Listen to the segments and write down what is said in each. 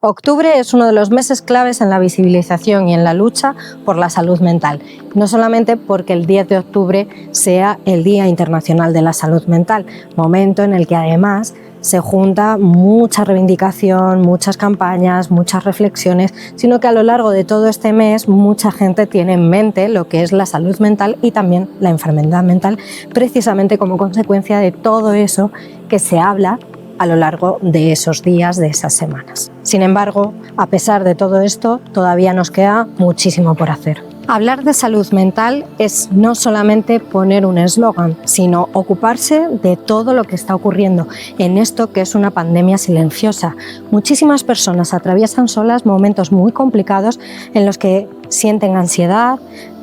Octubre es uno de los meses claves en la visibilización y en la lucha por la salud mental, no solamente porque el 10 de octubre sea el Día Internacional de la Salud Mental, momento en el que además se junta mucha reivindicación, muchas campañas, muchas reflexiones, sino que a lo largo de todo este mes mucha gente tiene en mente lo que es la salud mental y también la enfermedad mental, precisamente como consecuencia de todo eso que se habla a lo largo de esos días, de esas semanas. Sin embargo, a pesar de todo esto, todavía nos queda muchísimo por hacer. Hablar de salud mental es no solamente poner un eslogan, sino ocuparse de todo lo que está ocurriendo en esto que es una pandemia silenciosa. Muchísimas personas atraviesan solas momentos muy complicados en los que sienten ansiedad,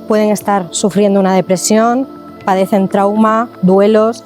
pueden estar sufriendo una depresión, padecen trauma, duelos,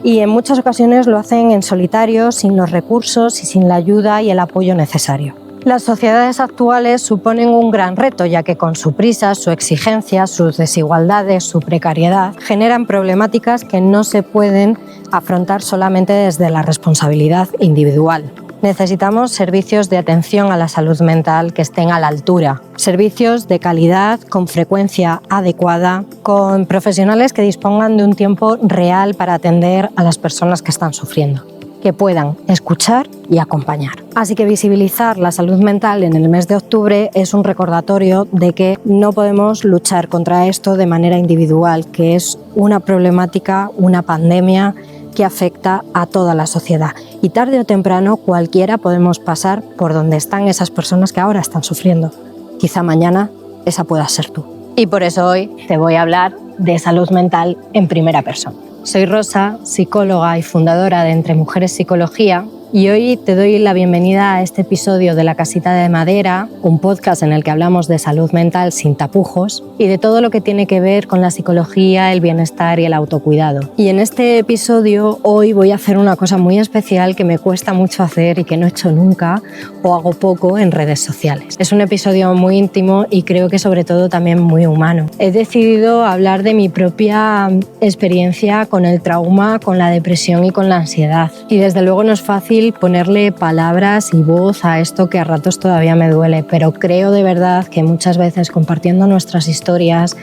y en muchas ocasiones lo hacen en solitario, sin los recursos y sin la ayuda y el apoyo necesario. Las sociedades actuales suponen un gran reto, ya que con su prisa, su exigencia, sus desigualdades, su precariedad, generan problemáticas que no se pueden afrontar solamente desde la responsabilidad individual. Necesitamos servicios de atención a la salud mental que estén a la altura, servicios de calidad, con frecuencia adecuada, con profesionales que dispongan de un tiempo real para atender a las personas que están sufriendo, que puedan escuchar y acompañar. Así que visibilizar la salud mental en el mes de octubre es un recordatorio de que no podemos luchar contra esto de manera individual, que es una problemática, una pandemia que afecta a toda la sociedad. Y tarde o temprano cualquiera podemos pasar por donde están esas personas que ahora están sufriendo. Quizá mañana esa pueda ser tú. Y por eso hoy te voy a hablar de salud mental en primera persona. Soy Rosa, psicóloga y fundadora de Entre Mujeres Psicología, y hoy te doy la bienvenida a este episodio de La Casita de Madera, un podcast en el que hablamos de salud mental sin tapujos y de todo lo que tiene que ver con la psicología, el bienestar y el autocuidado. Y en este episodio hoy voy a hacer una cosa muy especial que me cuesta mucho hacer y que no he hecho nunca o hago poco en redes sociales. Es un episodio muy íntimo y creo que sobre todo también muy humano. He decidido hablar de mi propia experiencia con el trauma, con la depresión y con la ansiedad. Y desde luego no es fácil ponerle palabras y voz a esto que a ratos todavía me duele, pero creo de verdad que muchas veces compartiendo nuestras historias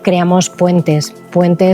creamos puentes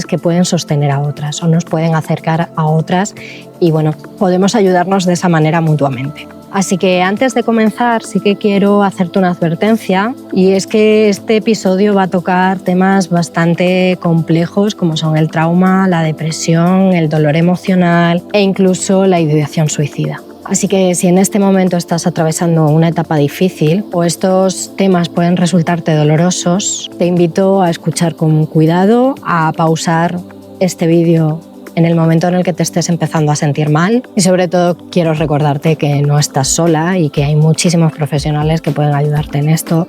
que pueden sostener a otras o nos pueden acercar a otras y bueno, podemos ayudarnos de esa manera mutuamente. Así que antes de comenzar sí que quiero hacerte una advertencia y es que este episodio va a tocar temas bastante complejos como son el trauma, la depresión, el dolor emocional e incluso la ideación suicida. Así que si en este momento estás atravesando una etapa difícil o estos temas pueden resultarte dolorosos, te invito a escuchar con cuidado, a pausar este vídeo en el momento en el que te estés empezando a sentir mal y sobre todo quiero recordarte que no estás sola y que hay muchísimos profesionales que pueden ayudarte en esto,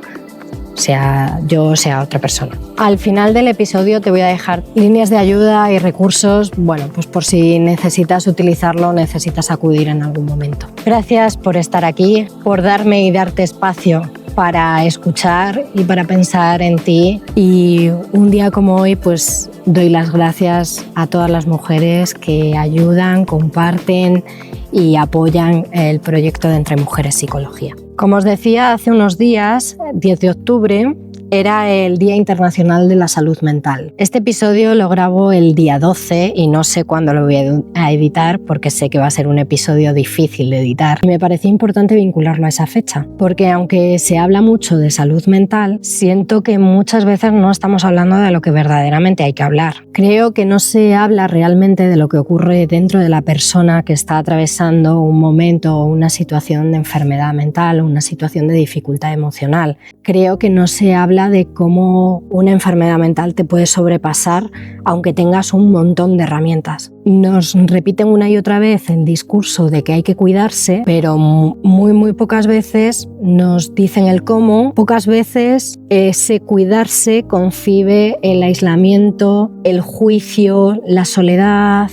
sea yo, sea otra persona. Al final del episodio te voy a dejar líneas de ayuda y recursos, bueno, pues por si necesitas utilizarlo o necesitas acudir en algún momento. Gracias por estar aquí, por darme y darte espacio para escuchar y para pensar en ti. Y un día como hoy, pues doy las gracias a todas las mujeres que ayudan, comparten y apoyan el proyecto de Entre Mujeres Psicología. Como os decía, hace unos días, 10 de octubre, era el Día Internacional de la Salud Mental. Este episodio lo grabo el día 12 y no sé cuándo lo voy a editar porque sé que va a ser un episodio difícil de editar. Me parecía importante vincularlo a esa fecha, porque aunque se habla mucho de salud mental, siento que muchas veces no estamos hablando de lo que verdaderamente hay que hablar. Creo que no se habla realmente de lo que ocurre dentro de la persona que está atravesando un momento o una situación de enfermedad mental o una situación de dificultad emocional. Creo que no se habla de cómo una enfermedad mental te puede sobrepasar aunque tengas un montón de herramientas. Nos repiten una y otra vez el discurso de que hay que cuidarse, pero muy pocas veces nos dicen el cómo. Pocas veces ese cuidarse concibe el aislamiento, el juicio, la soledad,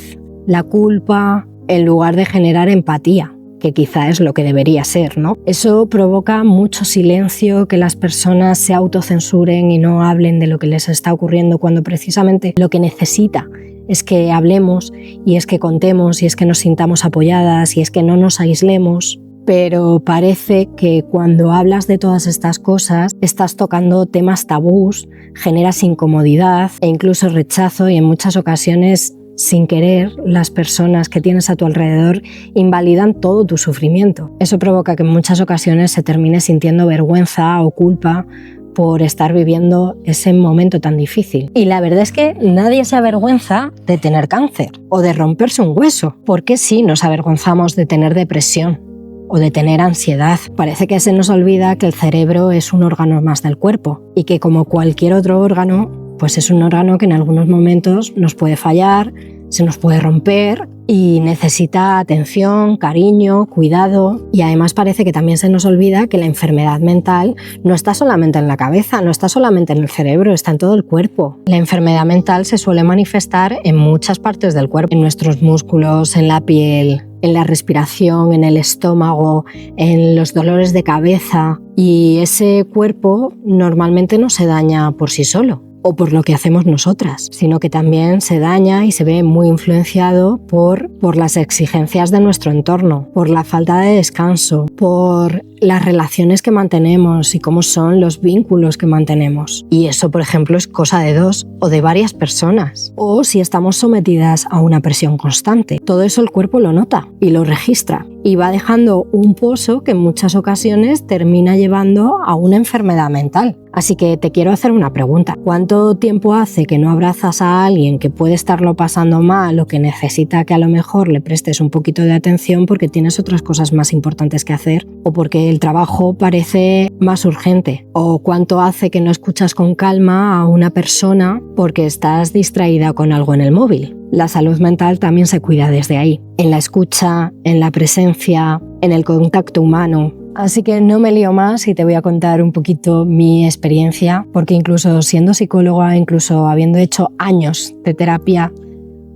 la culpa, en lugar de generar empatía, que quizá es lo que debería ser, ¿no? Eso provoca mucho silencio, que las personas se autocensuren y no hablen de lo que les está ocurriendo cuando precisamente lo que necesita es que hablemos y es que contemos y es que nos sintamos apoyadas y es que no nos aislemos. pero parece que cuando hablas de todas estas cosas estás tocando temas tabús, generas incomodidad e incluso rechazo, y en muchas ocasiones, sin querer, las personas que tienes a tu alrededor invalidan todo tu sufrimiento. Eso provoca que en muchas ocasiones se termine sintiendo vergüenza o culpa por estar viviendo ese momento tan difícil. Y la verdad es que nadie se avergüenza de tener cáncer o de romperse un hueso. ¿Por qué sí nos avergonzamos de tener depresión o de tener ansiedad? Parece que se nos olvida que el cerebro es un órgano más del cuerpo y que, como cualquier otro órgano, pues es un órgano que en algunos momentos nos puede fallar, se nos puede romper y necesita atención, cariño, cuidado. Y además parece que también se nos olvida que la enfermedad mental no está solamente en la cabeza, no está solamente en el cerebro, está en todo el cuerpo. La enfermedad mental se suele manifestar en muchas partes del cuerpo, en nuestros músculos, en la piel, en la respiración, en el estómago, en los dolores de cabeza. Y ese cuerpo normalmente no se daña por sí solo o por lo que hacemos nosotras, sino que también se daña y se ve muy influenciado por las exigencias de nuestro entorno, por la falta de descanso, por las relaciones que mantenemos y cómo son los vínculos que mantenemos. Y eso, por ejemplo, es cosa de dos o de varias personas. O si estamos sometidas a una presión constante. Todo eso el cuerpo lo nota y lo registra y va dejando un pozo que en muchas ocasiones termina llevando a una enfermedad mental. Así que te quiero hacer una pregunta. ¿Cuánto tiempo hace que no abrazas a alguien que puede estarlo pasando mal o que necesita que a lo mejor le prestes un poquito de atención porque tienes otras cosas más importantes que hacer o porque el trabajo parece más urgente? ¿O cuánto hace que no escuchas con calma a una persona porque estás distraída con algo en el móvil? La salud mental también se cuida desde ahí, en la escucha, en la presencia, en el contacto humano. Así que no me lío más y te voy a contar un poquito mi experiencia, porque incluso siendo psicóloga, incluso habiendo hecho años de terapia,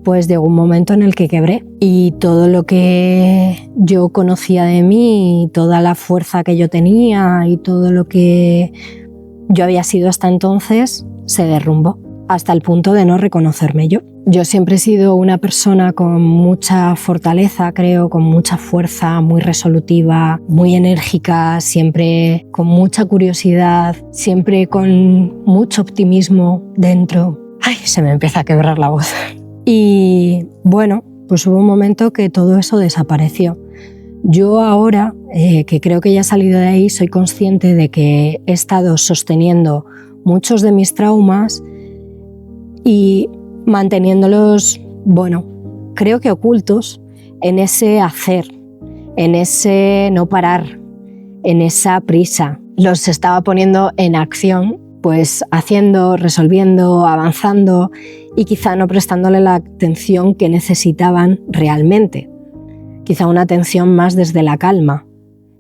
pues llegó un momento en el que quebré y todo lo que yo conocía de mí, toda la fuerza que yo tenía y todo lo que yo había sido hasta entonces se derrumbó hasta el punto de no reconocerme yo. Yo siempre he sido una persona con mucha fortaleza, creo, con mucha fuerza, muy resolutiva, muy enérgica, siempre con mucha curiosidad, siempre con mucho optimismo dentro. Ay, se me empieza a quebrar la voz. Y bueno, pues hubo un momento que todo eso desapareció. Yo ahora, que creo que ya he salido de ahí, soy consciente de que he estado sosteniendo muchos de mis traumas y manteniéndolos, bueno, creo que ocultos en ese hacer, en ese no parar, en esa prisa. Los estaba poniendo en acción, pues haciendo, resolviendo, avanzando y quizá no prestándole la atención que necesitaban realmente. Quizá una atención más desde la calma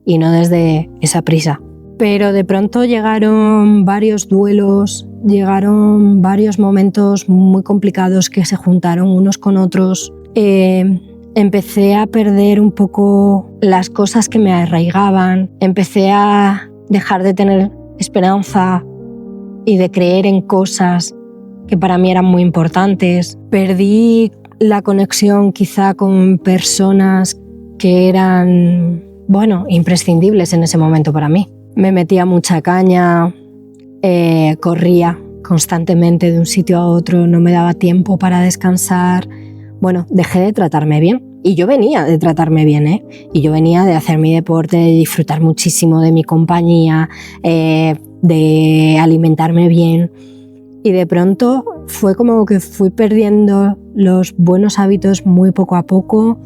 y no desde esa prisa. Pero de pronto llegaron varios duelos, llegaron varios momentos muy complicados que se juntaron unos con otros. Empecé a perder un poco las cosas que me arraigaban, empecé a dejar de tener esperanza y de creer en cosas que para mí eran muy importantes. Perdí la conexión quizá con personas que eran, bueno, imprescindibles en ese momento para mí. Me metía mucha caña, corría constantemente de un sitio a otro, no me daba tiempo para descansar. Bueno, dejé de tratarme bien. Y yo venía de tratarme bien, ¿eh? Y yo venía de hacer mi deporte, de disfrutar muchísimo de mi compañía, de alimentarme bien. Y de pronto fue como que fui perdiendo los buenos hábitos muy poco a poco,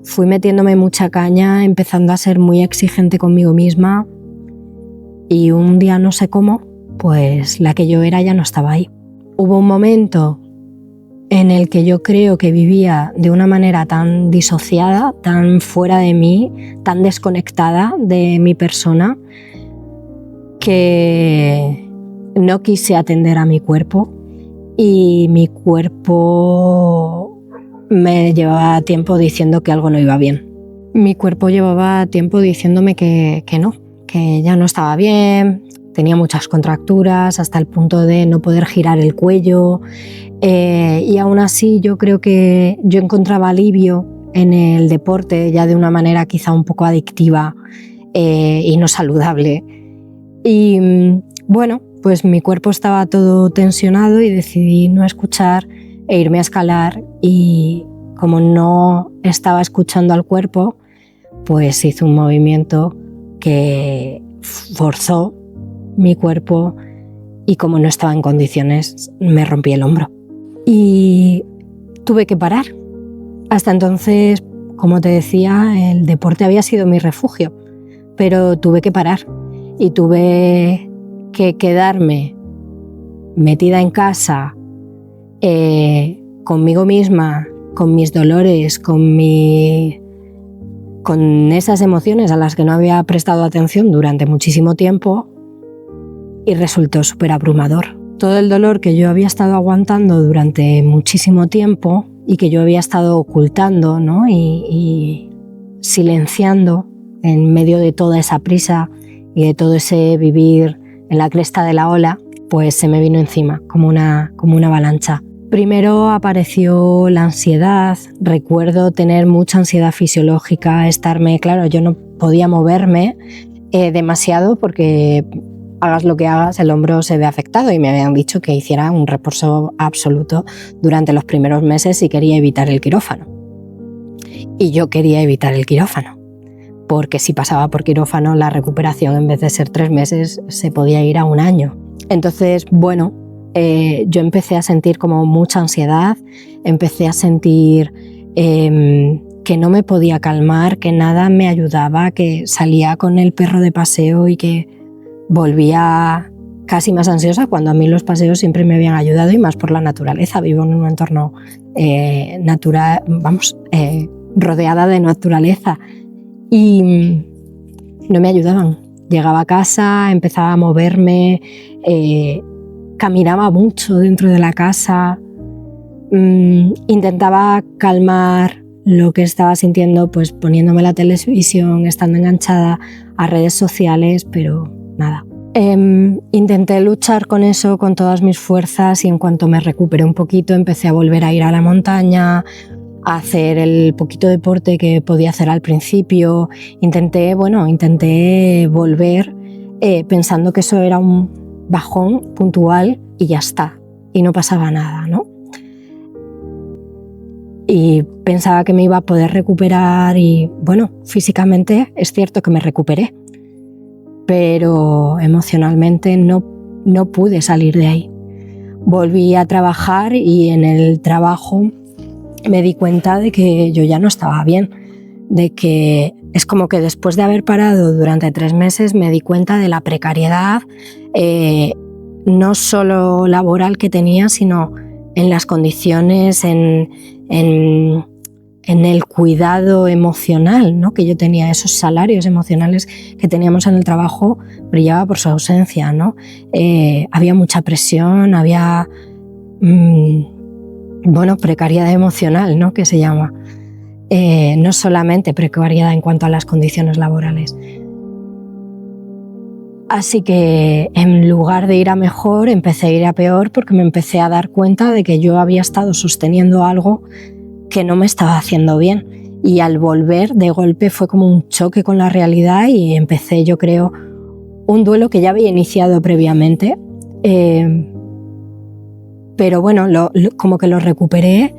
fui metiéndome mucha caña, empezando a ser muy exigente conmigo misma. Y un día, no sé cómo, pues la que yo era ya no estaba ahí. Hubo un momento en el que yo creo que vivía de una manera tan disociada, tan fuera de mí, tan desconectada de mi persona, que no quise atender a mi cuerpo y mi cuerpo me llevaba tiempo diciendo que algo no iba bien. Mi cuerpo llevaba tiempo diciéndome que no, que ya no estaba bien, tenía muchas contracturas hasta el punto de no poder girar el cuello y aún así yo creo que yo encontraba alivio en el deporte ya de una manera quizá un poco adictiva y no saludable. Y bueno, pues mi cuerpo estaba todo tensionado y decidí no escuchar e irme a escalar, y como no estaba escuchando al cuerpo, pues hice un movimiento que forzó mi cuerpo y como no estaba en condiciones me rompí el hombro y tuve que parar. Hasta entonces, como te decía, el deporte había sido mi refugio, pero tuve que parar y tuve que quedarme metida en casa conmigo misma, con mis dolores, con esas emociones a las que no había prestado atención durante muchísimo tiempo, y resultó súper abrumador. Todo el dolor que yo había estado aguantando durante muchísimo tiempo y que yo había estado ocultando, ¿no? y silenciando en medio de toda esa prisa y de todo ese vivir en la cresta de la ola, pues se me vino encima como una avalancha. Primero apareció la ansiedad. Recuerdo tener mucha ansiedad fisiológica, claro, yo no podía moverme demasiado porque hagas lo que hagas, el hombro se ve afectado, y me habían dicho que hiciera un reposo absoluto durante los primeros meses si quería evitar el quirófano. Y yo quería evitar el quirófano, porque si pasaba por quirófano la recuperación, en vez de ser 3 meses, se podía ir a 1 año. Entonces, bueno, yo empecé a sentir como mucha ansiedad, empecé a sentir que no me podía calmar, que nada me ayudaba, que salía con el perro de paseo y que volvía casi más ansiosa, cuando a mí los paseos siempre me habían ayudado, y más por la naturaleza. Vivo en un entorno natural, rodeada de naturaleza, y no me ayudaban. Llegaba a casa, empezaba a moverme, caminaba mucho dentro de la casa, intentaba calmar lo que estaba sintiendo pues poniéndome la televisión, estando enganchada a redes sociales, pero nada. Intenté luchar con eso con todas mis fuerzas, y en cuanto me recuperé un poquito empecé a volver a ir a la montaña, a hacer el poquito deporte que podía hacer al principio. Intenté volver pensando que eso era un bajón puntual y ya está, y no pasaba nada, ¿no? Y pensaba que me iba a poder recuperar, y bueno, físicamente es cierto que me recuperé, pero emocionalmente no pude salir de ahí. Volví a trabajar, y en el trabajo me di cuenta de que yo ya no estaba bien, de que es como que después de haber parado durante 3 meses me di cuenta de la precariedad, no solo laboral que tenía, sino en las condiciones, en el cuidado emocional, ¿no? Que yo tenía. Esos salarios emocionales que teníamos en el trabajo brillaba por su ausencia, ¿no? Había mucha presión, había precariedad emocional, ¿no? Que se llama. No solamente precariedad en cuanto a las condiciones laborales. Así que en lugar de ir a mejor, empecé a ir a peor, porque me empecé a dar cuenta de que yo había estado sosteniendo algo que no me estaba haciendo bien. Y al volver, de golpe, fue como un choque con la realidad, y empecé, yo creo, un duelo que ya había iniciado previamente. Pero bueno, como que lo recuperé,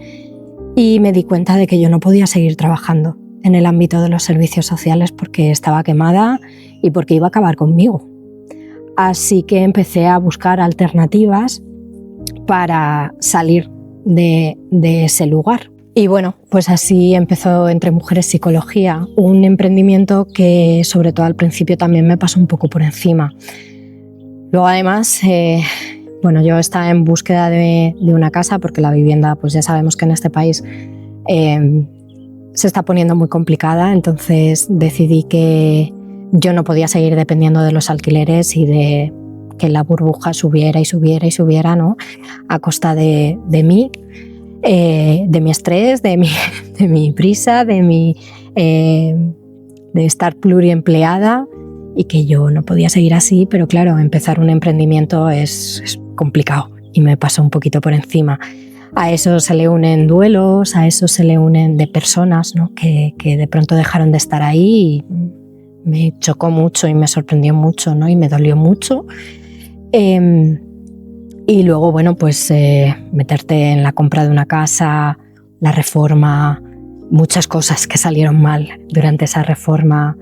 y me di cuenta de que yo no podía seguir trabajando en el ámbito de los servicios sociales porque estaba quemada y porque iba a acabar conmigo. Así que empecé a buscar alternativas para salir de ese lugar. Y bueno, pues así empezó Entre Mujeres Psicología, un emprendimiento que sobre todo al principio también me pasó un poco por encima. Luego además, yo estaba en búsqueda de una casa, porque la vivienda, pues ya sabemos que en este país se está poniendo muy complicada. Entonces decidí que yo no podía seguir dependiendo de los alquileres y de que la burbuja subiera y subiera y subiera, ¿no? A costa de mí, de mi estrés, de mi prisa, de estar pluriempleada, y que yo no podía seguir así. Pero claro, empezar un emprendimiento es complicado, y me pasó un poquito por encima. A eso se le unen duelos, a eso se le unen de personas, ¿no? que de pronto dejaron de estar ahí y me chocó mucho y me sorprendió mucho, ¿no? Y me dolió mucho. Y luego, bueno, pues meterte en la compra de una casa, la reforma, muchas cosas que salieron mal durante esa reforma.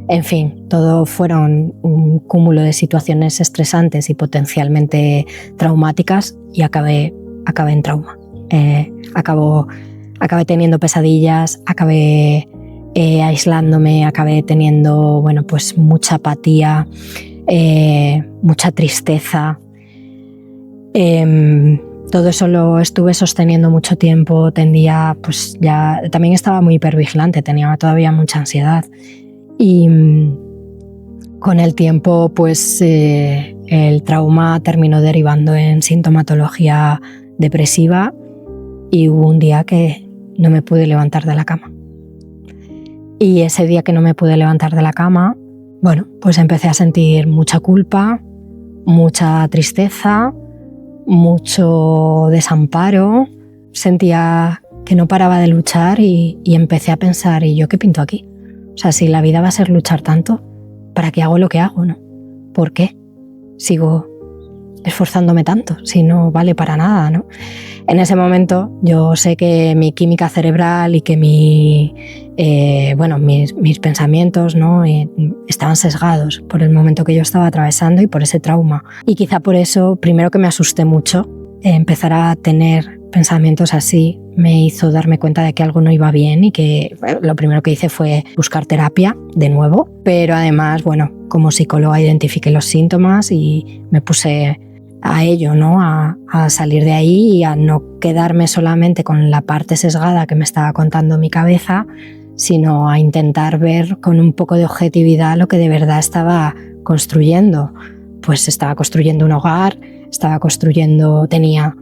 En fin, todo fueron un cúmulo de situaciones estresantes y potencialmente traumáticas y acabé en trauma. Acabé teniendo pesadillas, acabé aislándome, acabé teniendo, bueno, pues mucha apatía, mucha tristeza. Todo eso lo estuve sosteniendo mucho tiempo, pues ya también estaba muy hipervigilante, tenía todavía mucha ansiedad y con el tiempo pues el trauma terminó derivando en sintomatología depresiva y hubo un día que no me pude levantar de la cama. Y ese día que no me pude levantar de la cama, bueno, pues empecé a sentir mucha culpa, mucha tristeza, mucho desamparo, sentía que no paraba de luchar y empecé a pensar, ¿y yo qué pinto aquí? O sea, si la vida va a ser luchar tanto, ¿para qué hago lo que hago, no? ¿Por qué sigo esforzándome tanto si no vale para nada, ¿no? En ese momento yo sé que mi química cerebral y que mis pensamientos, ¿no? Estaban sesgados por el momento que yo estaba atravesando y por ese trauma. Y quizá por eso, primero que me asusté mucho, empezar a tener pensamientos así me hizo darme cuenta de que algo no iba bien y que lo primero que hice fue buscar terapia de nuevo. Pero además, bueno, como psicóloga identifiqué los síntomas y me puse a ello, ¿no? A salir de ahí y a no quedarme solamente con la parte sesgada que me estaba contando mi cabeza, sino a intentar ver con un poco de objetividad lo que de verdad estaba construyendo. Pues estaba construyendo un hogar, tenía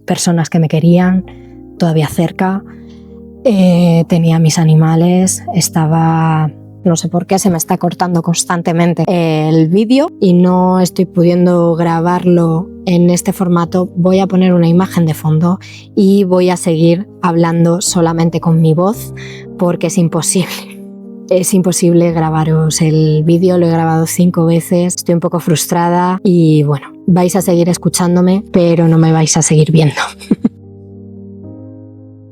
personas que me querían todavía cerca, tenía mis animales, no sé por qué se me está cortando constantemente el vídeo y no estoy pudiendo grabarlo en este formato. Voy a poner una imagen de fondo y voy a seguir hablando solamente con mi voz porque es imposible. Es imposible grabaros el vídeo, lo he grabado 5 veces, estoy un poco frustrada y bueno, vais a seguir escuchándome, pero no me vais a seguir viendo.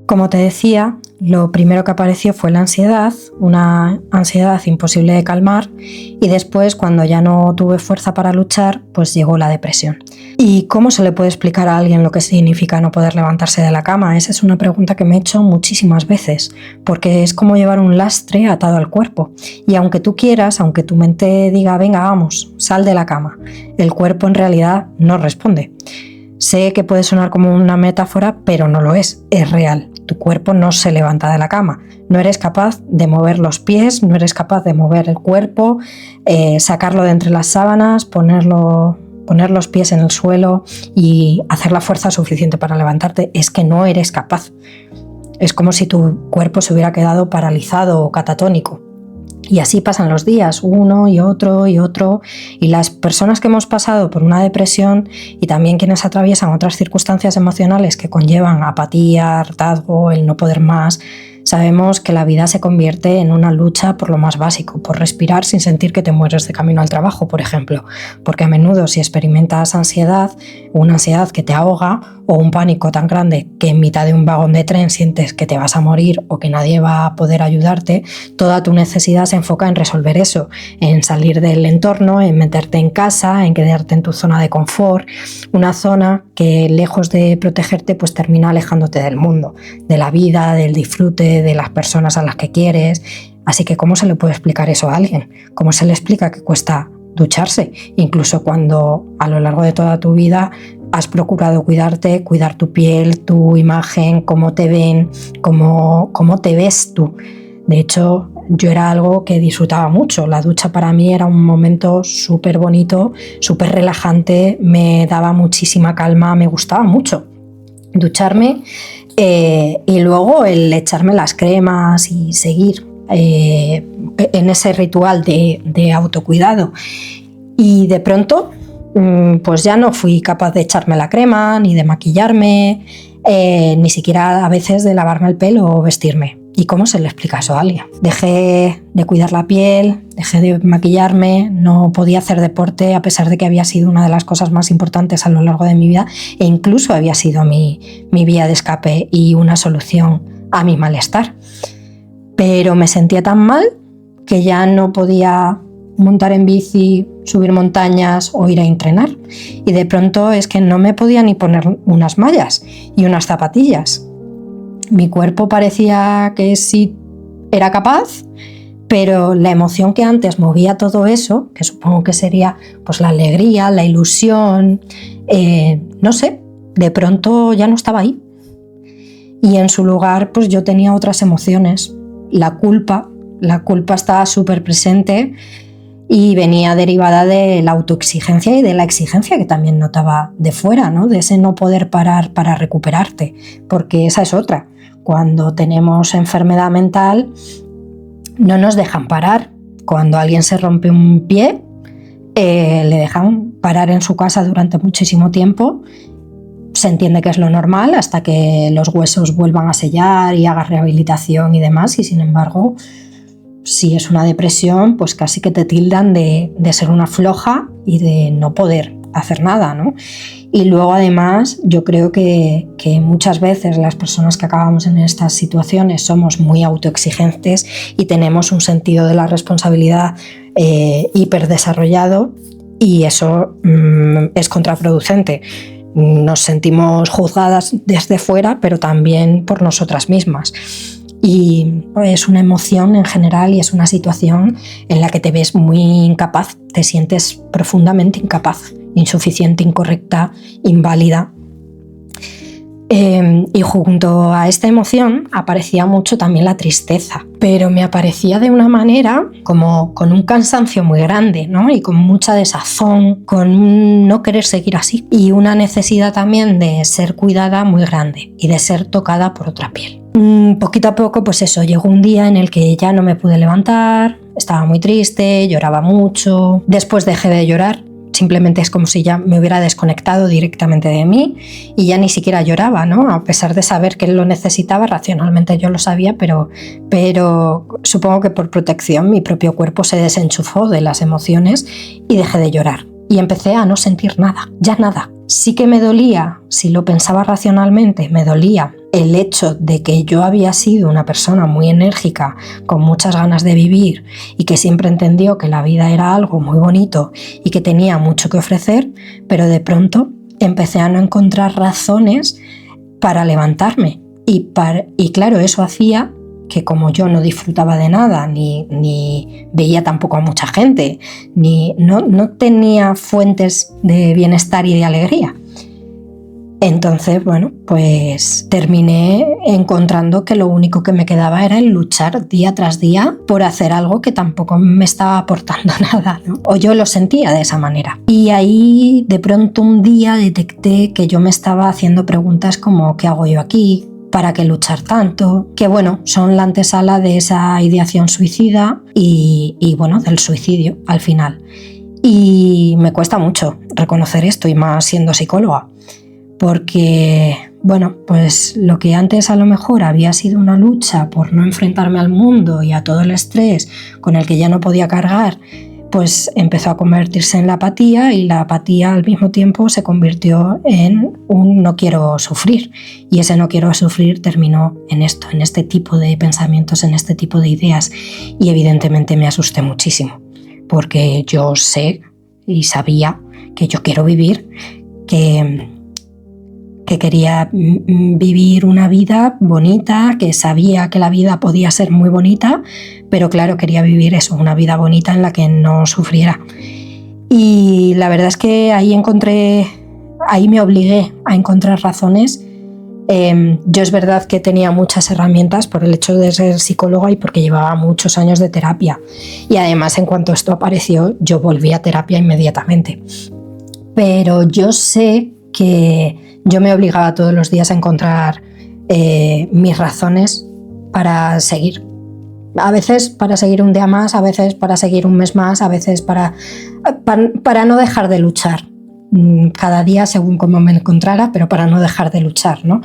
Como te decía, lo primero que apareció fue la ansiedad, una ansiedad imposible de calmar y después, cuando ya no tuve fuerza para luchar, pues llegó la depresión. ¿Y cómo se le puede explicar a alguien lo que significa no poder levantarse de la cama? Esa es una pregunta que me he hecho muchísimas veces, porque es como llevar un lastre atado al cuerpo. Y aunque tú quieras, aunque tu mente diga, venga, vamos, sal de la cama, el cuerpo en realidad no responde. Sé que puede sonar como una metáfora, pero no lo es real. Tu cuerpo no se levanta de la cama. No eres capaz de mover los pies, no eres capaz de mover el cuerpo, sacarlo de entre las sábanas, poner los pies en el suelo y hacer la fuerza suficiente para levantarte. Es que no eres capaz. Es como si tu cuerpo se hubiera quedado paralizado o catatónico. Y así pasan los días, uno y otro y otro, y las personas que hemos pasado por una depresión y también quienes atraviesan otras circunstancias emocionales que conllevan apatía, hartazgo, el no poder más, sabemos que la vida se convierte en una lucha por lo más básico, por respirar sin sentir que te mueres de camino al trabajo, por ejemplo, porque a menudo si experimentas ansiedad, una ansiedad que te ahoga o un pánico tan grande que en mitad de un vagón de tren sientes que te vas a morir o que nadie va a poder ayudarte, toda tu necesidad se enfoca en resolver eso, en salir del entorno, en meterte en casa, en quedarte en tu zona de confort, una zona que lejos de protegerte pues termina alejándote del mundo, de la vida, del disfrute, de las personas a las que quieres. Así que ¿cómo se le puede explicar eso a alguien? ¿Cómo se le explica que cuesta ducharse? Incluso cuando a lo largo de toda tu vida has procurado cuidarte, cuidar tu piel, tu imagen, cómo te ven, cómo te ves tú. De hecho, yo era algo que disfrutaba mucho. La ducha para mí era un momento súper bonito, súper relajante, me daba muchísima calma, me gustaba mucho ducharme y luego el echarme las cremas y seguir en ese ritual de autocuidado. Y de pronto pues ya no fui capaz de echarme la crema, ni de maquillarme, ni siquiera a veces de lavarme el pelo o vestirme. ¿Y cómo se le explica eso a alguien? Dejé de cuidar la piel, dejé de maquillarme, no podía hacer deporte a pesar de que había sido una de las cosas más importantes a lo largo de mi vida e incluso había sido mi vía de escape y una solución a mi malestar. Pero me sentía tan mal que ya no podía montar en bici, subir montañas o ir a entrenar. Y de pronto es que no me podía ni poner unas mallas y unas zapatillas. Mi cuerpo parecía que sí era capaz, pero la emoción que antes movía todo eso, que supongo que sería pues la alegría, la ilusión, no sé, de pronto ya no estaba ahí. Y en su lugar pues yo tenía otras emociones. La culpa estaba súper presente y venía derivada de la autoexigencia y de la exigencia que también notaba de fuera, ¿no? De ese no poder parar para recuperarte, porque esa es otra. Cuando tenemos enfermedad mental no nos dejan parar. Cuando alguien se rompe un pie, le dejan parar en su casa durante muchísimo tiempo. Se entiende que es lo normal hasta que los huesos vuelvan a sellar y haga rehabilitación y demás, y sin embargo, si es una depresión, pues casi que te tildan de ser una floja y de no poder hacer nada, ¿no? Y luego además yo creo que muchas veces las personas que acabamos en estas situaciones somos muy autoexigentes y tenemos un sentido de la responsabilidad hiperdesarrollado, y eso es contraproducente. Nos sentimos juzgadas desde fuera, pero también por nosotras mismas. Y es una emoción en general y es una situación en la que te ves muy incapaz, te sientes profundamente incapaz, insuficiente, incorrecta, inválida. Y junto a esta emoción aparecía mucho también la tristeza, pero me aparecía de una manera como con un cansancio muy grande, ¿no? Y con mucha desazón, con un no querer seguir así y una necesidad también de ser cuidada muy grande y de ser tocada por otra piel. Poquito a poco, pues eso, llegó un día en el que ya no me pude levantar, estaba muy triste, lloraba mucho. Después dejé de llorar. Simplemente es como si ya me hubiera desconectado directamente de mí y ya ni siquiera lloraba, ¿no? A pesar de saber que él lo necesitaba, racionalmente yo lo sabía, pero supongo que por protección mi propio cuerpo se desenchufó de las emociones y dejé de llorar. Y empecé a no sentir nada, ya nada. Sí que me dolía, si lo pensaba racionalmente, me dolía el hecho de que yo había sido una persona muy enérgica, con muchas ganas de vivir y que siempre entendió que la vida era algo muy bonito y que tenía mucho que ofrecer, pero de pronto empecé a no encontrar razones para levantarme. Y claro, eso hacía que como yo no disfrutaba de nada, ni veía tampoco a mucha gente, no tenía fuentes de bienestar y de alegría. Entonces, bueno, pues terminé encontrando que lo único que me quedaba era el luchar día tras día por hacer algo que tampoco me estaba aportando nada, ¿no? O yo lo sentía de esa manera. Y ahí de pronto un día detecté que yo me estaba haciendo preguntas como ¿qué hago yo aquí? ¿Para qué luchar tanto? Que bueno, son la antesala de esa ideación suicida y bueno, del suicidio al final. Y me cuesta mucho reconocer esto, y más siendo psicóloga. Porque, bueno, pues lo que antes a lo mejor había sido una lucha por no enfrentarme al mundo y a todo el estrés con el que ya no podía cargar, pues empezó a convertirse en la apatía, y la apatía al mismo tiempo se convirtió en un no quiero sufrir. Y ese no quiero sufrir terminó en esto, en este tipo de pensamientos, en este tipo de ideas. Y evidentemente me asusté muchísimo, porque yo sé y sabía que yo quiero vivir, que quería vivir una vida bonita, que sabía que la vida podía ser muy bonita, pero claro, quería vivir eso, una vida bonita en la que no sufriera. Y la verdad es que ahí me obligué a encontrar razones. Yo es verdad que tenía muchas herramientas por el hecho de ser psicóloga y porque llevaba muchos años de terapia. Y además, en cuanto esto apareció, yo volví a terapia inmediatamente. Pero yo sé que yo me obligaba todos los días a encontrar mis razones para seguir. A veces para seguir un día más, a veces para seguir un mes más, a veces para no dejar de luchar. cada día según cómo me encontrara, pero para no dejar de luchar, ¿no?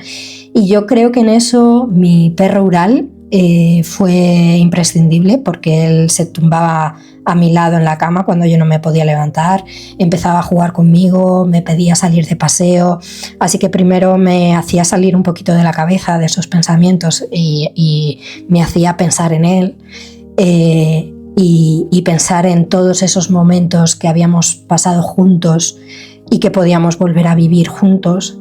Y yo creo que en eso mi perro Ural fue imprescindible, porque él se tumbaba a mi lado en la cama cuando yo no me podía levantar, empezaba a jugar conmigo, me pedía salir de paseo, así que primero me hacía salir un poquito de la cabeza de esos pensamientos y me hacía pensar en él y pensar en todos esos momentos que habíamos pasado juntos y que podíamos volver a vivir juntos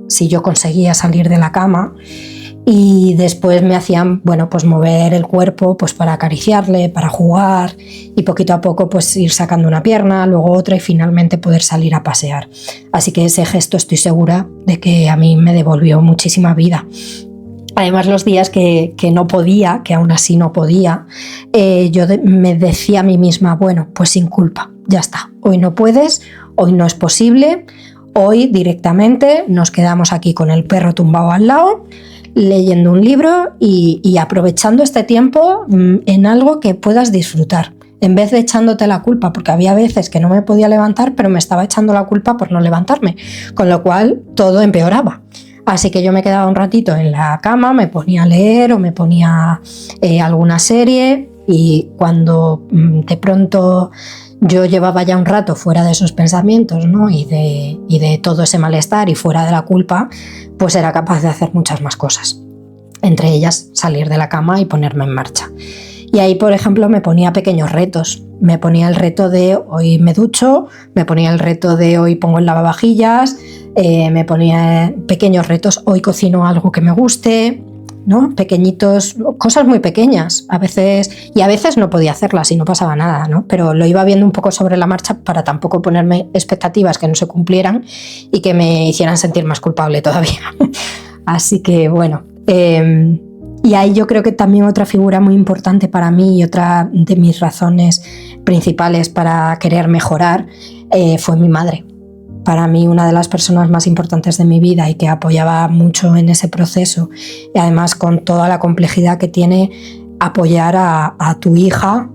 si yo conseguía salir de la cama. Y después me hacían, bueno, pues mover el cuerpo pues para acariciarle, para jugar, y poquito a poco pues ir sacando una pierna, luego otra, y finalmente poder salir a pasear. Así que ese gesto estoy segura de que a mí me devolvió muchísima vida. Además, los días que no podía, que aún así no podía, yo me decía a mí misma, bueno, pues sin culpa, ya está, hoy no puedes, hoy no es posible, hoy directamente nos quedamos aquí con el perro tumbado al lado, leyendo un libro y aprovechando este tiempo en algo que puedas disfrutar, en vez de echándote la culpa, porque había veces que no me podía levantar, pero me estaba echando la culpa por no levantarme, con lo cual todo empeoraba. Así que yo me quedaba un ratito en la cama, me ponía a leer o me ponía alguna serie, y cuando de pronto yo llevaba ya un rato fuera de esos pensamientos, ¿no? y de todo ese malestar y fuera de la culpa, pues era capaz de hacer muchas más cosas. Entre ellas, salir de la cama y ponerme en marcha. Y ahí, por ejemplo, me ponía pequeños retos. Me ponía el reto de hoy me ducho, me ponía el reto de hoy pongo el lavavajillas, me ponía pequeños retos, hoy cocino algo que me guste, ¿no? Pequeñitos, cosas muy pequeñas a veces no podía hacerlas y no pasaba nada, ¿no? Pero lo iba viendo un poco sobre la marcha para tampoco ponerme expectativas que no se cumplieran y que me hicieran sentir más culpable todavía. Así que bueno, y ahí yo creo que también otra figura muy importante para mí y otra de mis razones principales para querer mejorar fue mi madre. Para mí, una de las personas más importantes de mi vida y que apoyaba mucho en ese proceso, y además con toda la complejidad que tiene apoyar a tu hija,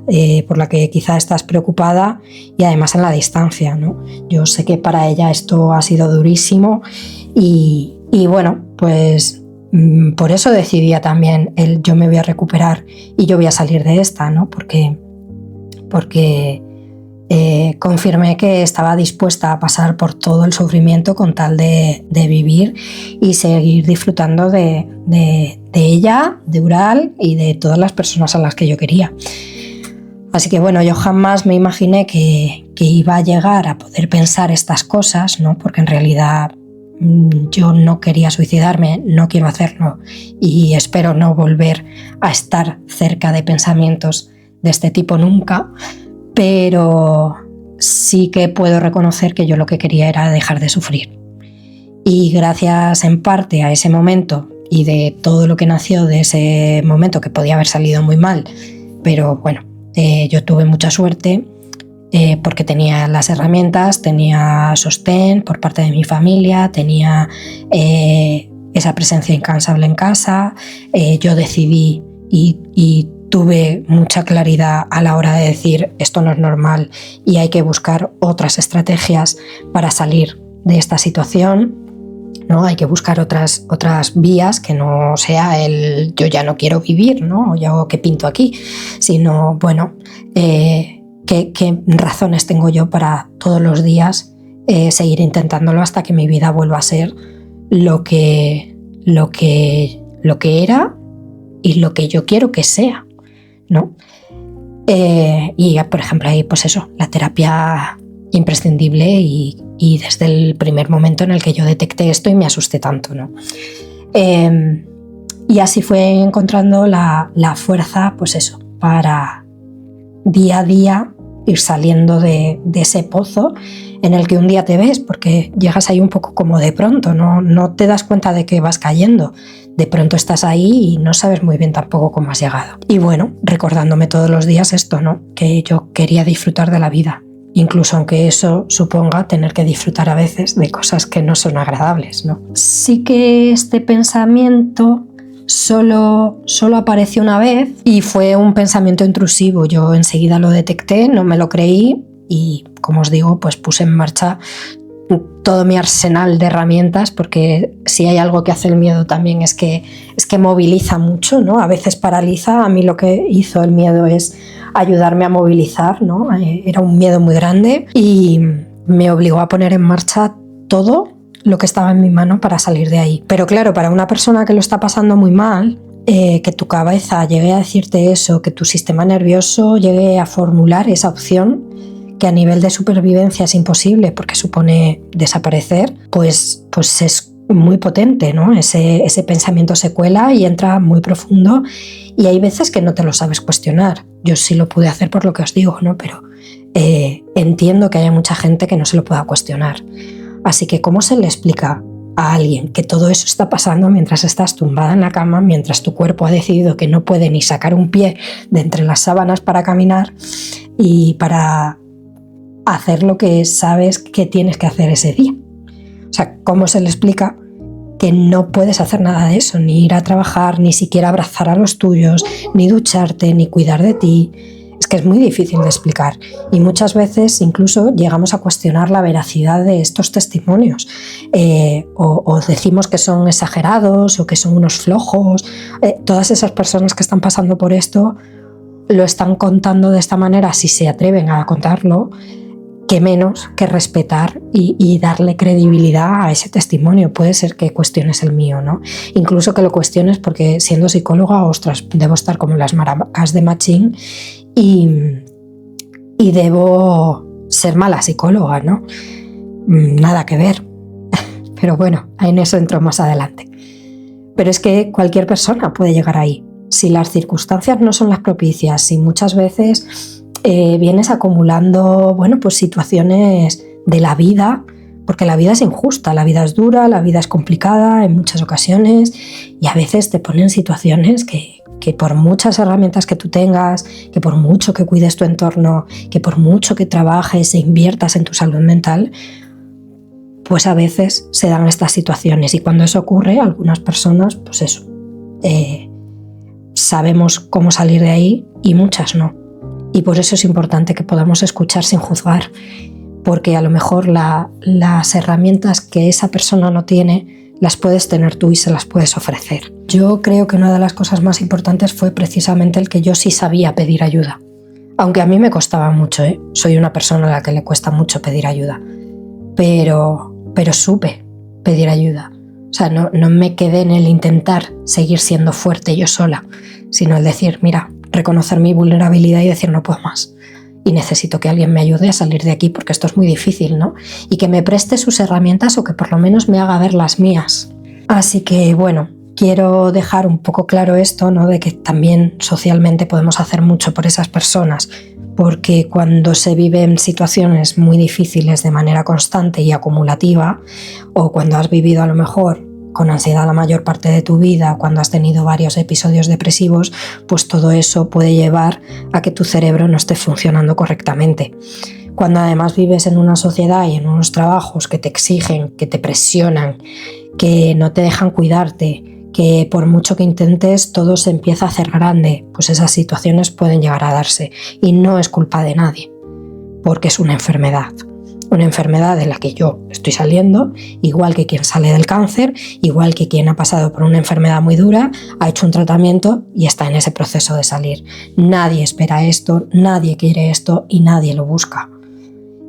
por la que quizá estás preocupada, y además en la distancia, ¿no? Yo sé que para ella esto ha sido durísimo y bueno, pues por eso decidía también yo me voy a recuperar y yo voy a salir de esta, ¿no? Porque confirmé que estaba dispuesta a pasar por todo el sufrimiento con tal de vivir y seguir disfrutando de ella, de Ural y de todas las personas a las que yo quería. Así que bueno, yo jamás me imaginé que iba a llegar a poder pensar estas cosas, ¿no? Porque en realidad yo no quería suicidarme, no quiero hacerlo y espero no volver a estar cerca de pensamientos de este tipo nunca. Pero sí que puedo reconocer que yo lo que quería era dejar de sufrir. Y gracias en parte a ese momento y de todo lo que nació de ese momento, que podía haber salido muy mal, pero bueno, yo tuve mucha suerte porque tenía las herramientas, tenía sostén por parte de mi familia, tenía esa presencia incansable en casa, yo decidí y tuve mucha claridad a la hora de decir esto no es normal y hay que buscar otras estrategias para salir de esta situación, ¿no? Hay que buscar otras vías que no sea el yo ya no quiero vivir, ¿no? O yo qué pinto aquí, sino bueno, ¿qué razones tengo yo para todos los días seguir intentándolo hasta que mi vida vuelva a ser lo que era y lo que yo quiero que sea, ¿no? Y por ejemplo ahí pues eso, la terapia imprescindible y desde el primer momento en el que yo detecté esto y me asusté tanto, ¿no? Y así fue encontrando la fuerza, pues eso, para día a día ir saliendo de ese pozo en el que un día te ves, porque llegas ahí un poco como de pronto, no te das cuenta de que vas cayendo. De pronto estás ahí y no sabes muy bien tampoco cómo has llegado. Y bueno, recordándome todos los días esto, ¿no? Que yo quería disfrutar de la vida, incluso aunque eso suponga tener que disfrutar a veces de cosas que no son agradables, ¿no? Sí que este pensamiento solo apareció una vez y fue un pensamiento intrusivo. Yo enseguida lo detecté, no me lo creí y como os digo, pues puse en marcha todo mi arsenal de herramientas, porque si hay algo que hace el miedo también es que moviliza mucho, ¿no? A veces paraliza. A mí lo que hizo el miedo es ayudarme a movilizar, ¿no? Era un miedo muy grande y me obligó a poner en marcha todo lo que estaba en mi mano para salir de ahí. Pero claro, para una persona que lo está pasando muy mal, que tu cabeza llegue a decirte eso, que tu sistema nervioso llegue a formular esa opción, que a nivel de supervivencia es imposible porque supone desaparecer, pues es muy potente, ¿no? Ese pensamiento se cuela y entra muy profundo, y hay veces que no te lo sabes cuestionar. Yo sí lo pude hacer por lo que os digo, ¿no? Pero entiendo que haya mucha gente que no se lo pueda cuestionar. Así que, ¿cómo se le explica a alguien que todo eso está pasando mientras estás tumbada en la cama, mientras tu cuerpo ha decidido que no puede ni sacar un pie de entre las sábanas para caminar y para hacer lo que sabes que tienes que hacer ese día? O sea, ¿cómo se le explica que no puedes hacer nada de eso? Ni ir a trabajar, ni siquiera abrazar a los tuyos, ni ducharte, ni cuidar de ti. Es que es muy difícil de explicar, y muchas veces incluso llegamos a cuestionar la veracidad de estos testimonios, o decimos que son exagerados o que son unos flojos. Todas esas personas que están pasando por esto lo están contando de esta manera, si se atreven a contarlo, que menos que respetar y darle credibilidad a ese testimonio. Puede ser que cuestiones el mío, ¿no? Incluso que lo cuestiones porque, siendo psicóloga, ostras, debo estar como las maracas de Machín y debo ser mala psicóloga, ¿no? Nada que ver. Pero bueno, en eso entro más adelante. Pero es que cualquier persona puede llegar ahí. Si las circunstancias no son las propicias, si muchas veces vienes acumulando, bueno, pues situaciones de la vida, porque la vida es injusta, la vida es dura, la vida es complicada en muchas ocasiones, y a veces te ponen situaciones que por muchas herramientas que tú tengas, que por mucho que cuides tu entorno, que por mucho que trabajes e inviertas en tu salud mental, pues a veces se dan estas situaciones, y cuando eso ocurre, algunas personas, pues eso, sabemos cómo salir de ahí y muchas no. Y por eso es importante que podamos escuchar sin juzgar, porque a lo mejor las herramientas que esa persona no tiene las puedes tener tú y se las puedes ofrecer. Yo creo que una de las cosas más importantes fue precisamente el que yo sí sabía pedir ayuda, aunque a mí me costaba mucho, ¿eh? Soy una persona a la que le cuesta mucho pedir ayuda, pero supe pedir ayuda. O sea, no me quedé en el intentar seguir siendo fuerte yo sola, sino el decir, mira, reconocer mi vulnerabilidad y decir, no puedo más y necesito que alguien me ayude a salir de aquí porque esto es muy difícil, ¿no? Y que me preste sus herramientas, o que por lo menos me haga ver las mías. Así que bueno, quiero dejar un poco claro esto, ¿no? De que también socialmente podemos hacer mucho por esas personas, porque cuando se viven situaciones muy difíciles de manera constante y acumulativa, o cuando has vivido a lo mejor con ansiedad la mayor parte de tu vida, cuando has tenido varios episodios depresivos, pues todo eso puede llevar a que tu cerebro no esté funcionando correctamente. Cuando además vives en una sociedad y en unos trabajos que te exigen, que te presionan, que no te dejan cuidarte, que por mucho que intentes todo se empieza a hacer grande, pues esas situaciones pueden llegar a darse, y no es culpa de nadie, porque es una enfermedad de la que yo estoy saliendo, igual que quien sale del cáncer, igual que quien ha pasado por una enfermedad muy dura, ha hecho un tratamiento y está en ese proceso de salir. Nadie espera esto, nadie quiere esto y nadie lo busca.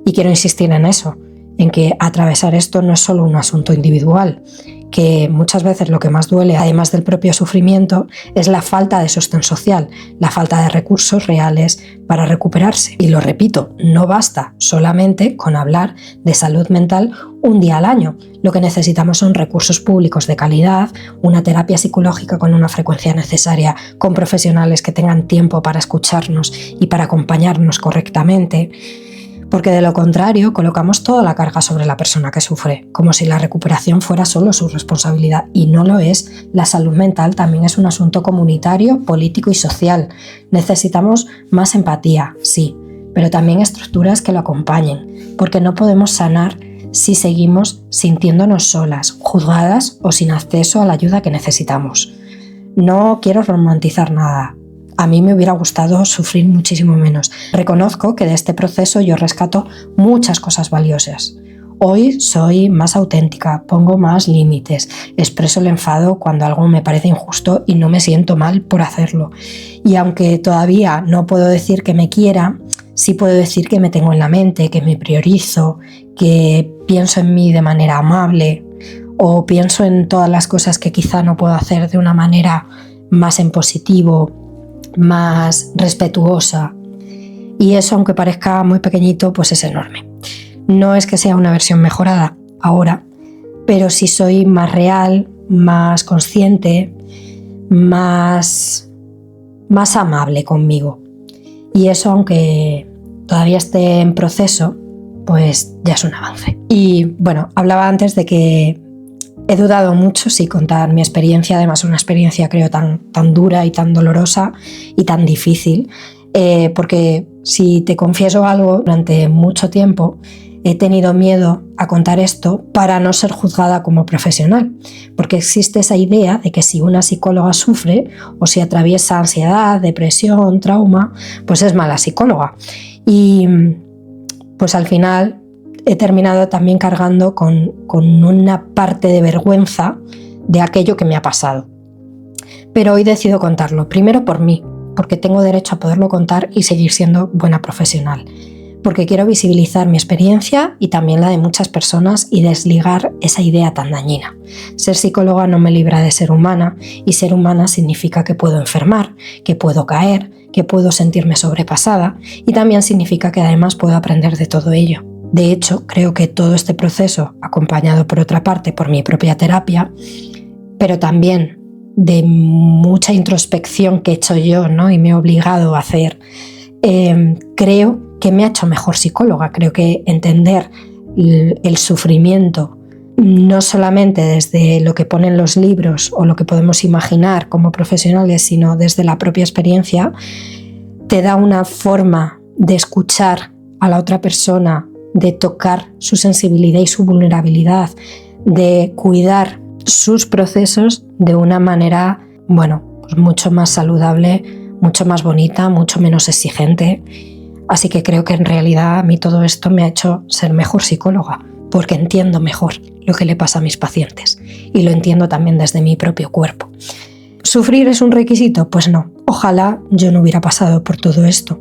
Y quiero insistir en eso, en que atravesar esto no es solo un asunto individual, que muchas veces lo que más duele, además del propio sufrimiento, es la falta de sostén social, la falta de recursos reales para recuperarse. Y lo repito, no basta solamente con hablar de salud mental un día al año. Lo que necesitamos son recursos públicos de calidad, una terapia psicológica con una frecuencia necesaria, con profesionales que tengan tiempo para escucharnos y para acompañarnos correctamente. Porque de lo contrario colocamos toda la carga sobre la persona que sufre, como si la recuperación fuera solo su responsabilidad, y no lo es. La salud mental también es un asunto comunitario, político y social. Necesitamos más empatía, sí, pero también estructuras que lo acompañen, porque no podemos sanar si seguimos sintiéndonos solas, juzgadas o sin acceso a la ayuda que necesitamos. No quiero romantizar nada. a mí me hubiera gustado sufrir muchísimo menos. Reconozco que de este proceso yo rescato muchas cosas valiosas. Hoy soy más auténtica, pongo más límites, expreso el enfado cuando algo me parece injusto y no me siento mal por hacerlo. Y aunque todavía no puedo decir que me quiera, sí puedo decir que me tengo en la mente, que me priorizo, que pienso en mí de manera amable o pienso en todas las cosas que quizá no puedo hacer de una manera más en positivo, más respetuosa. Y eso, aunque parezca muy pequeñito, pues es enorme. No es que sea una versión mejorada ahora, pero sí soy más real, más consciente, más amable conmigo. Y eso, aunque todavía esté en proceso, pues ya es un avance. Y bueno, hablaba antes de que he dudado mucho si contar mi experiencia, además una experiencia creo tan dura y tan dolorosa y tan difícil, porque si te confieso algo, durante mucho tiempo he tenido miedo a contar esto para no ser juzgada como profesional, porque existe esa idea de que si una psicóloga sufre o si atraviesa ansiedad, depresión, trauma, pues es mala psicóloga. Y pues al final he terminado también cargando con una parte de vergüenza de aquello que me ha pasado. Pero hoy decido contarlo, primero por mí, porque tengo derecho a poderlo contar y seguir siendo buena profesional, porque quiero visibilizar mi experiencia y también la de muchas personas y desligar esa idea tan dañina. Ser psicóloga no me libra de ser humana, y ser humana significa que puedo enfermar, que puedo caer, que puedo sentirme sobrepasada, y también significa que además puedo aprender de todo ello. De hecho, creo que todo este proceso, acompañado por otra parte por mi propia terapia, pero también de mucha introspección que he hecho yo, ¿no? Y me he obligado a hacer, creo que me ha hecho mejor psicóloga. Creo que entender el sufrimiento no solamente desde lo que ponen los libros o lo que podemos imaginar como profesionales, sino desde la propia experiencia, te da una forma de escuchar a la otra persona, de tocar su sensibilidad y su vulnerabilidad, de cuidar sus procesos de una manera, bueno, pues mucho más saludable, mucho más bonita, mucho menos exigente. Así que creo que en realidad a mí todo esto me ha hecho ser mejor psicóloga, porque entiendo mejor lo que le pasa a mis pacientes y lo entiendo también desde mi propio cuerpo. ¿Sufrir es un requisito? Pues no. Ojalá yo no hubiera pasado por todo esto.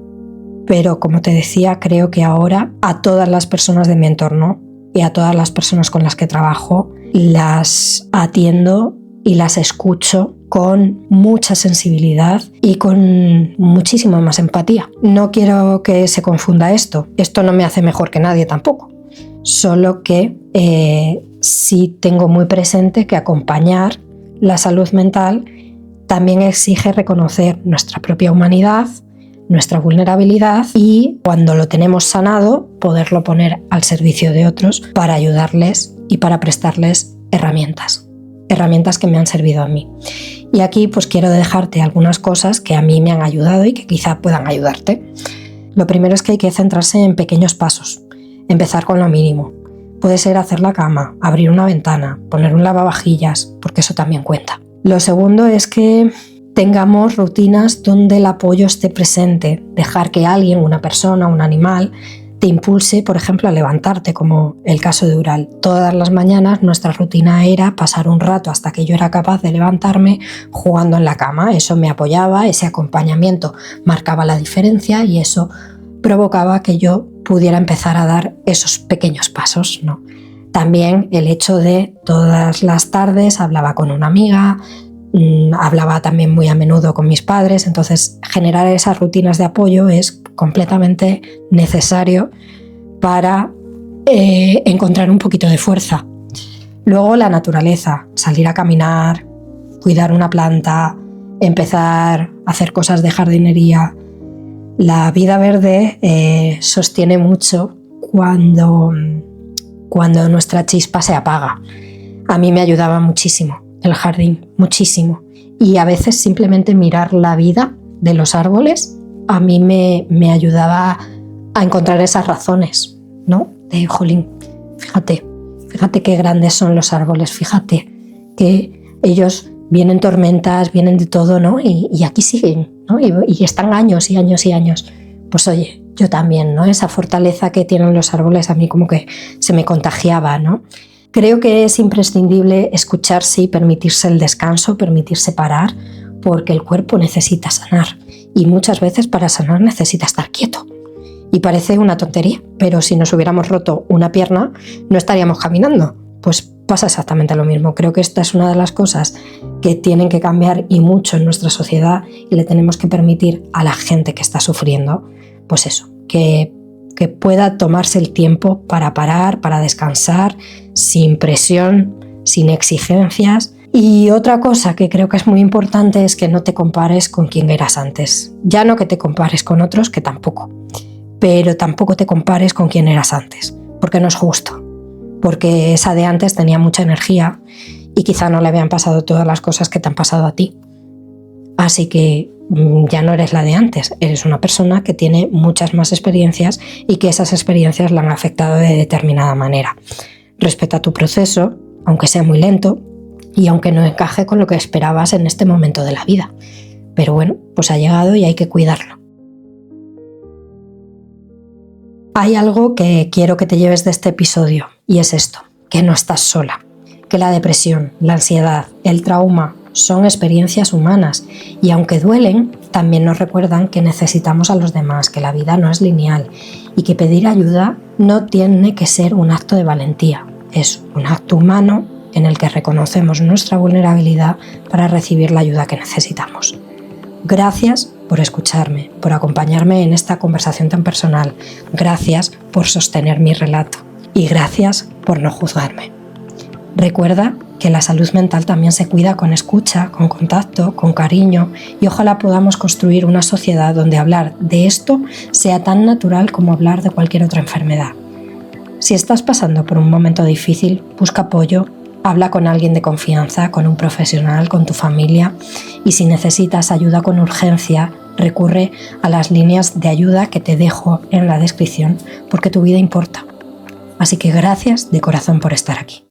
Pero como te decía, creo que ahora a todas las personas de mi entorno y a todas las personas con las que trabajo las atiendo y las escucho con mucha sensibilidad y con muchísima más empatía. No quiero que se confunda esto. Esto no me hace mejor que nadie tampoco. Solo que sí tengo muy presente que acompañar la salud mental también exige reconocer nuestra propia humanidad, nuestra vulnerabilidad y, cuando lo tenemos sanado, poderlo poner al servicio de otros para ayudarles y para prestarles herramientas que me han servido a mí. Y aquí pues quiero dejarte algunas cosas que a mí me han ayudado y que quizá puedan ayudarte. Lo primero es que hay que centrarse en pequeños pasos, empezar con lo mínimo. Puede ser hacer la cama, abrir una ventana, poner un lavavajillas, porque eso también cuenta. Lo segundo es que tengamos rutinas donde el apoyo esté presente, dejar que alguien, una persona, un animal, te impulse, por ejemplo, a levantarte, como el caso de Ural. Todas las mañanas nuestra rutina era pasar un rato hasta que yo era capaz de levantarme jugando en la cama. Eso me apoyaba, ese acompañamiento marcaba la diferencia y eso provocaba que yo pudiera empezar a dar esos pequeños pasos, ¿no? También el hecho de todas las tardes hablaba con una amiga, hablaba también muy a menudo con mis padres, entonces generar esas rutinas de apoyo es completamente necesario para encontrar un poquito de fuerza. Luego la naturaleza, salir a caminar, cuidar una planta, empezar a hacer cosas de jardinería. La vida verde sostiene mucho cuando nuestra chispa se apaga. A mí me ayudaba muchísimo el jardín, muchísimo. Y a veces simplemente mirar la vida de los árboles a mí me ayudaba a encontrar esas razones, ¿no? De, jolín, fíjate qué grandes son los árboles, fíjate que ellos vienen tormentas, vienen de todo, ¿no? Y aquí siguen, ¿no? Y están años y años y años. Pues oye, yo también, ¿no? Esa fortaleza que tienen los árboles a mí como que se me contagiaba, ¿no? Creo que es imprescindible escucharse y permitirse el descanso, permitirse parar, porque el cuerpo necesita sanar y muchas veces para sanar necesita estar quieto. Y parece una tontería, pero si nos hubiéramos roto una pierna no estaríamos caminando. Pues pasa exactamente lo mismo. Creo que esta es una de las cosas que tienen que cambiar y mucho en nuestra sociedad y le tenemos que permitir a la gente que está sufriendo, pues eso, que pueda tomarse el tiempo para parar, para descansar, sin presión, sin exigencias. Y otra cosa que creo que es muy importante es que no te compares con quien eras antes. Ya no que te compares con otros, que tampoco, pero tampoco te compares con quien eras antes, porque no es justo, porque esa de antes tenía mucha energía y quizá no le habían pasado todas las cosas que te han pasado a ti. Así que ya no eres la de antes, eres una persona que tiene muchas más experiencias y que esas experiencias la han afectado de determinada manera. Respeta tu proceso, aunque sea muy lento y aunque no encaje con lo que esperabas en este momento de la vida. Pero bueno, pues ha llegado y hay que cuidarlo. Hay algo que quiero que te lleves de este episodio y es esto, que no estás sola, que la depresión, la ansiedad, el trauma son experiencias humanas y aunque duelen, también nos recuerdan que necesitamos a los demás, que la vida no es lineal y que pedir ayuda no tiene que ser un acto de valentía, es un acto humano en el que reconocemos nuestra vulnerabilidad para recibir la ayuda que necesitamos. Gracias por escucharme, por acompañarme en esta conversación tan personal. Gracias por sostener mi relato y gracias por no juzgarme. Recuerda que la salud mental también se cuida con escucha, con contacto, con cariño y ojalá podamos construir una sociedad donde hablar de esto sea tan natural como hablar de cualquier otra enfermedad. Si estás pasando por un momento difícil, busca apoyo, habla con alguien de confianza, con un profesional, con tu familia y si necesitas ayuda con urgencia, recurre a las líneas de ayuda que te dejo en la descripción porque tu vida importa. Así que gracias de corazón por estar aquí.